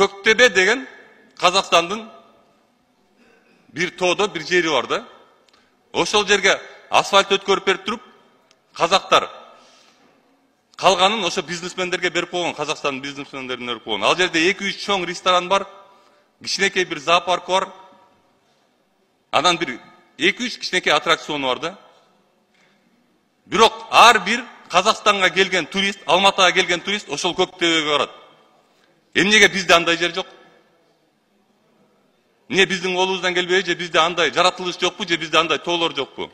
Көктөбе деген Қазақстандын bir тоодо bir жери бар да. Ошол жерге асфальт өткөрүп берип туруп, казактар калганын ошо бизнесмендерге берип койгон, Казакстандын бизнесмендерине берип койгон. Ал жерде 2-3 чоң ресторан бар, кичинекей bir зоопарк бар. Анан bir 2-3 кичинекей аттракциону бар да. Бирок ар бир Казакстанга келген турист, Алматыга келген турист ошол Көктөбөгө барат. Эмнеге бизде андай жер жок? Эмне биздин колубуздан келбейби же бизде андай жаратылыш жокпу же бизде андай тоолор жокпу?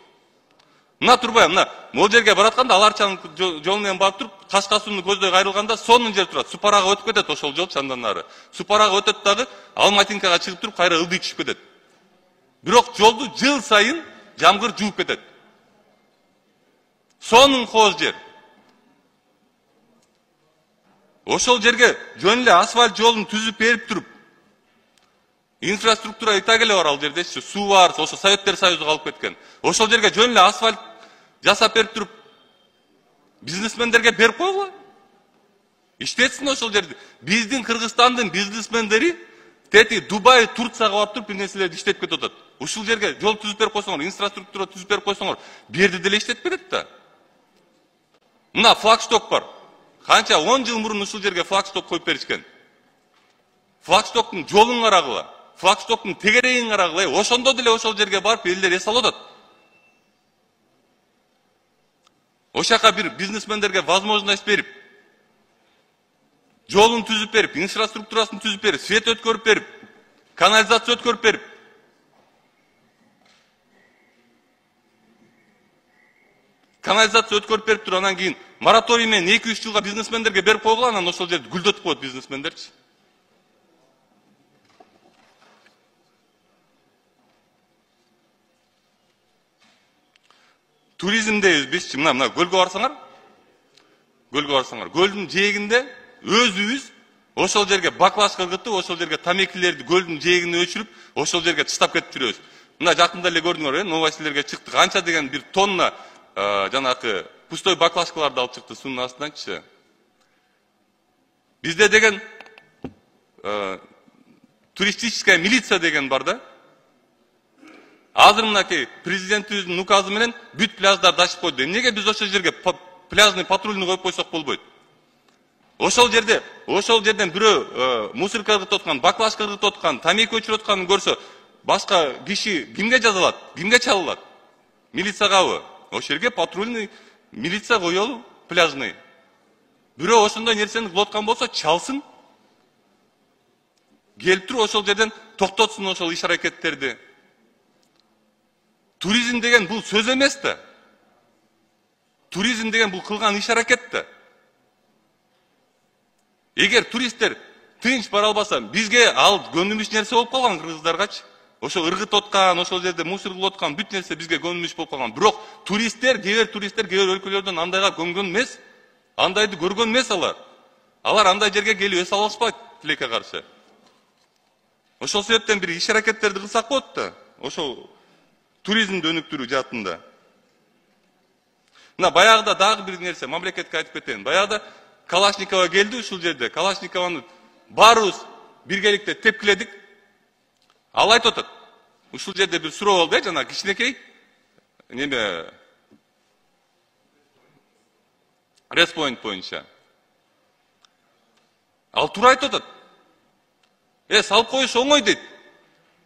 Мына турбай, мына могул жерге баратканда аларчанын жол менен барып туруп, Кашка сууну көздөй кайрылганда сонун жер турат. Супарага өтүп кетет ошол жол чандан нары. Супарага өтөт дагы Алматинкага чыгып туруп, кайра ылдый түшүп кетет. Бирок жолду жыл сайын жамгыр жууп кетет. Сонун кооз жер. Ошол жерге жөн эле асфальт жолун түзүп берип туруп, инфраструктура итак эле бар ал жерде, суу бар, ошо Советтер Союзу калып кеткен. Ошол жерге жөн эле асфальт жасап берип туруп, бизнесмендерге берип койгула. Иштетсин ошол жерди. Биздин Кыргызстандын бизнесмендери тети Дубай, Турцияга барып туруп бир нерселерди иштетип кетип атат. Ушул жерге жол түзүп берип койсоңор, инфраструктура түзүп берип койсоңор, бу жерде деле иштетип берет да. Мына флагшток бар. Канча 10 жыл мурун ушул жерге флагшток коюп беришкен. Флагштоктун жолун карагыла, флагштоктун тегерегин карагыла, ошондо деле ошол жерге барып элдер эс алып атат. Ошака бир бизнесмендерге возможность берип, жолун түзүп берип, инфраструктурасын түзүп берип, свет өткөрүп берип, канализация өткөрүп берип, канализация өткөрүп берип туруп, анан кийин мораторий менен 2-3 жылга бизнесмендерге берип койгула, анан ошол жерди гүлдөтүп коет бизнесмендерчи. Туризмдейбиз бизчи, мына көлгө барсаңар, көлдүн жээгинде өзүбүз ошол жерге баклажка ыргытып, ошол жерге тамекилерди көлдүн жээгине өчүрүп, ошол жерге таштап кетип жүрөбүз. Мына жакында эле көрдүңөр, новостилерге чыкты. Канча деген бир тонна жанакы пустой баклажкаларды алып чыкты суунун астынанчы. Бизде деген туристическая милиция деген бар да. Азыр мынакей президентибиздин указы менен бүт пляждарды ачып койду. Эмнеге биз ошол жерге пляжный патрульный коюп койсок болбойт? Ошол жерден бирөө мусорка ыргытып аткан, баклажка ыргытып аткан, тамеки өчүрүп атканын көрсө, башка киши кимге жазалат, кимге чалылат? Милициягабы? Ошол жерге патрульный милиция коелу, пляжный. Бирөө ошондой нерсени кылып аткан болсо, чалсын. Келип туруп ошол жерден токтотсун ошол иш-аракеттерди. Туризм деген бул сөз эмес да. Туризм деген бул кылган иш-аракет да. Эгер туристтер тынч бара албаса, бизге ал көнүмүш нерсе болуп калган кыргыздаргачы. Ошо ыргытып аткан, ошол жерде мусор кылып аткан бүт нерсе бизге көнүмүш болуп калган. Бирок туристтер, кээ бир өлкөлөрдөн андайга көнгөн эмес, андайды көргөн эмес алар. Алар андай жерге келип эс алышпайт тилекке каршы. Ошол себептен бир иш-аракеттерди кылсак болот да. Ошол туризмди өнүктүрүү жаатында. Мына баягыда дагы бир нерсе мамлекетке айтып кетейин. Баягыда Калашникова келди ушул жерде. Калашникованы баарыбыз биргеликте тепкиледик. Ал айтып атат. Ушул жерде бир суроо болду, жана кичинекей неме респоинт боюнча. Ал туура айтып атат. Салып коюш оңой дейт.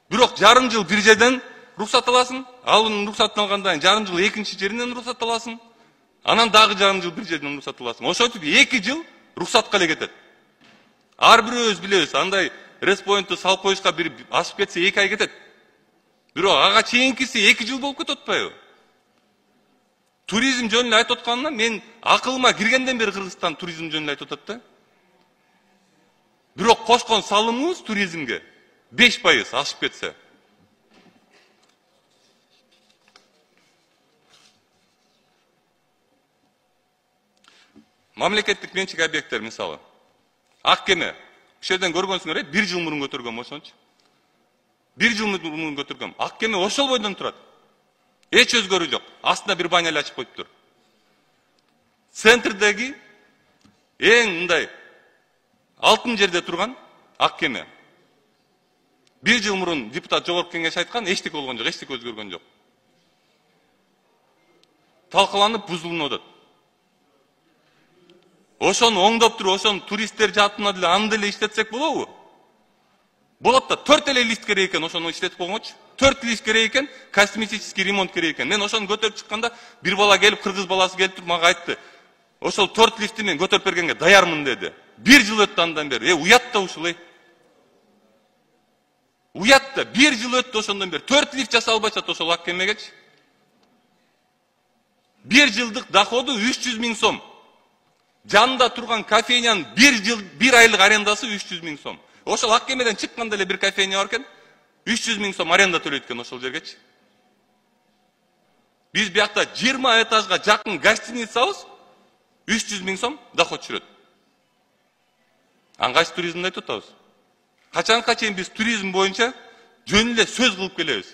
Бирок жарым жыл бир жерден рухсат аласың, алынын рухсатын алгандан жарым жыл экинчи жеринен рухсат аласың, анан дагы жарым жыл бир жерден рухсат аласың. Ошентип 2 жыл рухсатка эле кетет. Ар бирөөбүз билебиз, андай респоинтты салып коюшка бир ашып кетсе 2 ай кетет. Бирок ага чейинкиси 2 жыл болуп кетип атпайбы? Туризм жөнүндө айтып атканына мен акылыма киргенден бери Кыргызстан туризм жөнүндө айтып атат да. Бирок кошкон салымыбыз туризмге 5% ашып кетсе. Мамлекеттик менчик объекттер мисалы. Ак кеме. Ушул жерден көргөнсүңөр, 1 жыл мурун көтөргөм ошончу. 1 жыл мурун көтөргөм. Ак кеме ошол бойдон турат. Эч өзгөрүү жок. Астына бир баня ачып коюптур. Центрдеги эң мындай алтын жерде турган, ак кеме. 1 жыл мурун депутат жогорку кеңеш айткан, эчтеке болгон жок, эчтеке өзгөргөн жок. Талкаланып бузулуп атат. Ошону оңдоп туруп, ошону туристтер жаатына деле аны деле иштетсек болобу? Болот да 4 эле лист керек экен, ошону иштетип койгончу. 4 лист керек экен, косметический ремонт керек экен. Мен ошону көтөрүп чыкканда бир бала келип, кыргыз баласы келип туруп мага айтты. Ошол 4 лифти мен көтөрүп бергенге даярмын деди. 1 жыл өттү андан бери. Уят да ушул. Уят да 1 жыл өттү ошондон бери. 4 лифт жасалбай атат ошол ак кемегечи. 1 жылдык доходу 300 000 сом. Жанында турган кофейнянын 1 айлык арендасы 300 000 сом. Ошол ак кемеден чыкканда эле бир кофейня бар экен. 300 000 сом аренда төлөйт экен ошол жергечи. Биз биякта 20 этажга жакын гостиницабыз 300 000 сом доход жүрөт. Аңгайсы туризмди айтып атабыз. Качанга чейин биз туризм боюнча жөн эле сөз кылып келебиз.